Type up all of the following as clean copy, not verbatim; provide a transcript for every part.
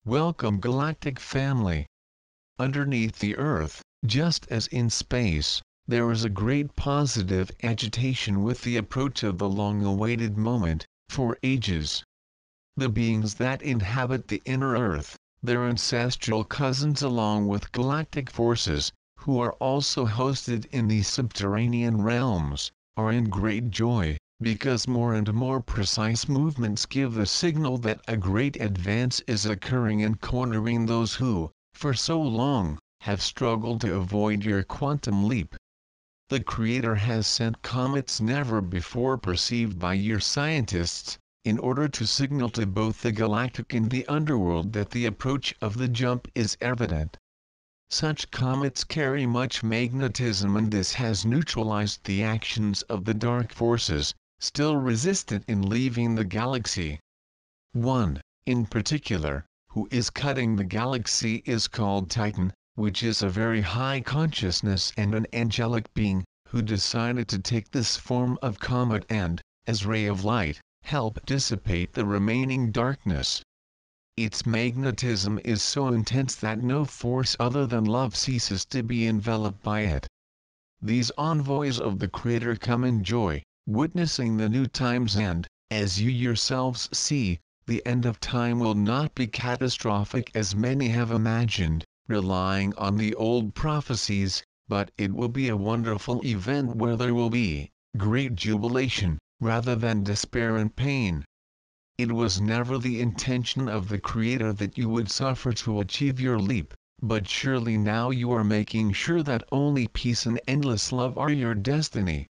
Welcome Galactic family. Underneath the Earth, just as in space, there is a great positive agitation with the approach of the long-awaited moment, for ages. The beings that inhabit the inner Earth, their ancestral cousins along with galactic forces, who are also hosted in these subterranean realms, are in great joy, because more and more precise movements give the signal that a great advance is occurring in cornering those who, for so long, have struggled to avoid your quantum leap. The Creator has sent comets never before perceived by your scientists, in order to signal to both the galactic and the underworld that the approach of the jump is evident. Such comets carry much magnetism, and this has neutralized the actions of the dark forces, still resistant in leaving the galaxy. One, in particular, who is cutting the galaxy is called Titan, which is a very high consciousness and an angelic being, who decided to take this form of comet and, as ray of light, help dissipate the remaining darkness. Its magnetism is so intense that no force other than love ceases to be enveloped by it. These envoys of the Creator come in joy, witnessing the new times, and, as you yourselves see, the end of time will not be catastrophic as many have imagined, relying on the old prophecies, but it will be a wonderful event where there will be great jubilation, rather than despair and pain. It was never the intention of the Creator that you would suffer to achieve your leap, but surely now you are making sure that only peace and endless love are your destiny.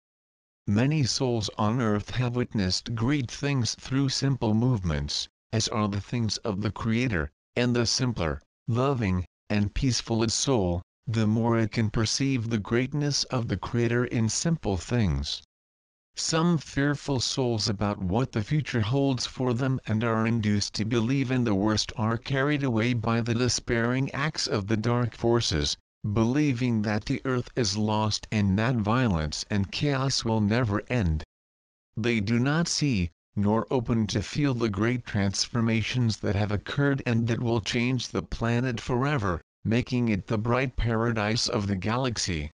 Many souls on earth have witnessed great things through simple movements, as are the things of the Creator, and the simpler, loving, and peaceful a soul, the more it can perceive the greatness of the Creator in simple things. Some fearful souls about what the future holds for them and are induced to believe in the worst are carried away by the despairing acts of the dark forces, believing that the earth is lost and that violence and chaos will never end. They do not see, nor open to feel the great transformations that have occurred and that will change the planet forever, making it the bright paradise of the galaxy.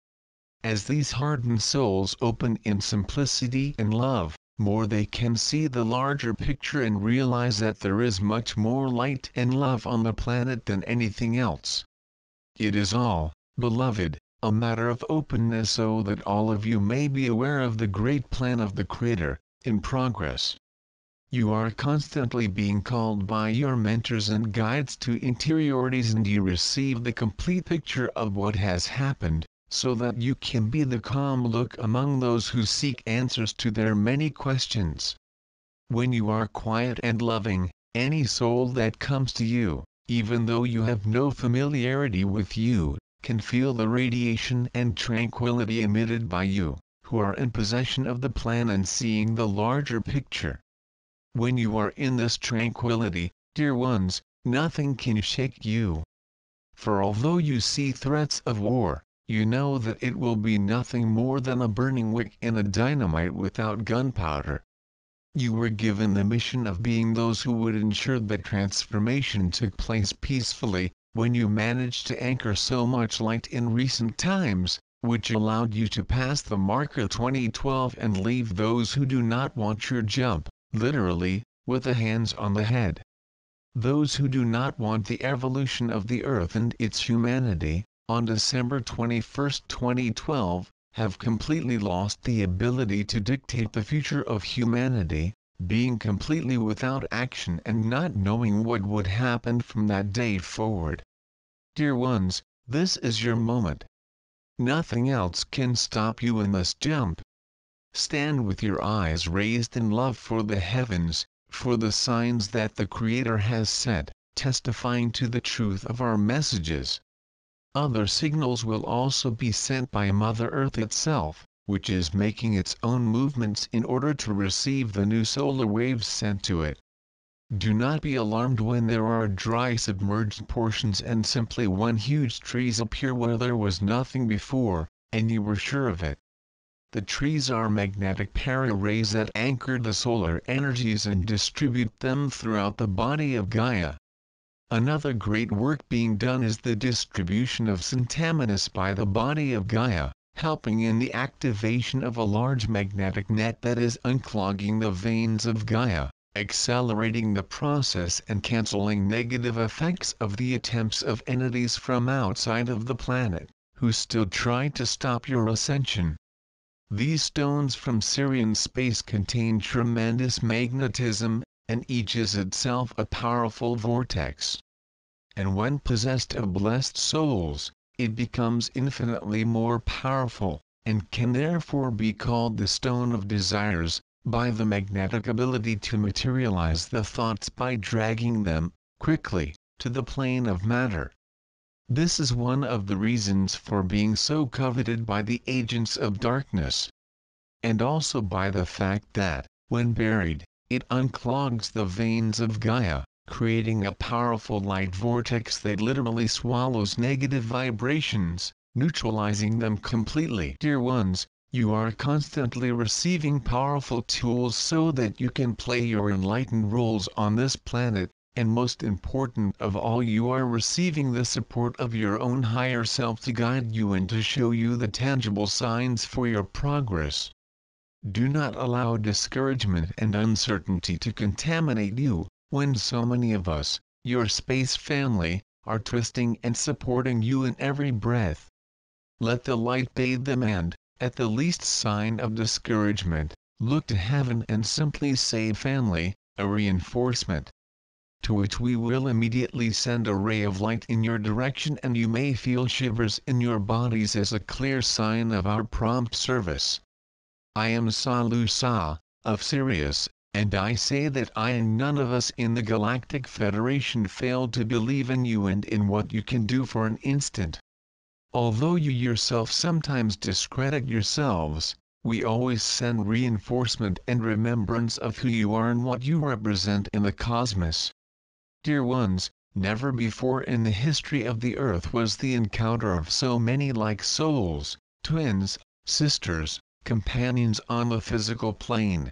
As these hardened souls open in simplicity and love, more they can see the larger picture and realize that there is much more light and love on the planet than anything else. It is all, beloved, a matter of openness so that all of you may be aware of the great plan of the Creator, in progress. You are constantly being called by your mentors and guides to interiorities, and you receive the complete picture of what has happened, so that you can be the calm look among those who seek answers to their many questions. When you are quiet and loving, any soul that comes to you, even though you have no familiarity with you, can feel the radiation and tranquility emitted by you, who are in possession of the plan and seeing the larger picture. When you are in this tranquility, dear ones, nothing can shake you. For although you see threats of war, you know that it will be nothing more than a burning wick in a dynamite without gunpowder. You were given the mission of being those who would ensure that transformation took place peacefully, when you managed to anchor so much light in recent times, which allowed you to pass the marker 2012 and leave those who do not want your jump, literally, with the hands on the head. Those who do not want the evolution of the earth and its humanity, on December 21, 2012, have completely lost the ability to dictate the future of humanity, being completely without action and not knowing what would happen from that day forward. Dear ones, this is your moment. Nothing else can stop you in this jump. Stand with your eyes raised in love for the heavens, for the signs that the Creator has set, testifying to the truth of our messages. Other signals will also be sent by Mother Earth itself, which is making its own movements in order to receive the new solar waves sent to it. Do not be alarmed when there are dry submerged portions and simply one huge trees appear where there was nothing before, and you were sure of it. The trees are magnetic para-rays that anchor the solar energies and distribute them throughout the body of Gaia. Another great work being done is the distribution of Centaminus by the body of Gaia, helping in the activation of a large magnetic net that is unclogging the veins of Gaia, accelerating the process and cancelling negative effects of the attempts of entities from outside of the planet, who still try to stop your ascension. These stones from SIRIAN space contain tremendous magnetism, and each is itself a powerful vortex. And when possessed of blessed souls, it becomes infinitely more powerful, and can therefore be called the Stone of Desires, by the magnetic ability to materialize the thoughts by dragging them, quickly, to the plane of matter. This is one of the reasons for being so coveted by the agents of darkness. And also by the fact that, when buried, it unclogs the veins of Gaia, creating a powerful light vortex that literally swallows negative vibrations, neutralizing them completely. Dear ones, you are constantly receiving powerful tools so that you can play your enlightened roles on this planet, and most important of all, you are receiving the support of your own higher self to guide you and to show you the tangible signs for your progress. Do not allow discouragement and uncertainty to contaminate you, when so many of us, your space family, are twisting and supporting you in every breath. Let the light bathe them and, at the least sign of discouragement, look to heaven and simply say family, a reinforcement. To which we will immediately send a ray of light in your direction, and you may feel shivers in your bodies as a clear sign of our prompt service. I am Salusa, of Sirius, and I say that I and none of us in the Galactic Federation failed to believe in you and in what you can do for an instant. Although you yourself sometimes discredit yourselves, we always send reinforcement and remembrance of who you are and what you represent in the cosmos. Dear ones, never before in the history of the earth was the encounter of so many like souls, twins, sisters, companions on the physical plane.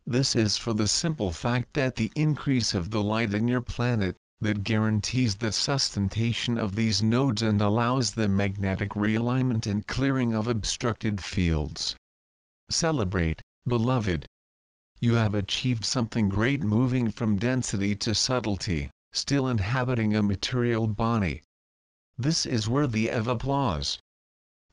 This is for the simple fact that the increase of the light in your planet, that guarantees the sustentation of these nodes and allows the magnetic realignment and clearing of obstructed fields. Celebrate, beloved. You have achieved something great, moving from density to subtlety, still inhabiting a material body. This is worthy of applause.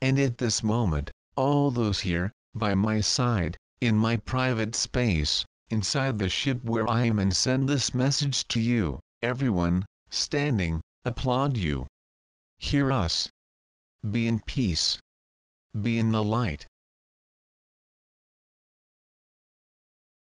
And at this moment, all those here, by my side, in my private space, inside the ship where I am, and send this message to you, everyone, standing, applaud you. Hear us. Be in peace. Be in the light.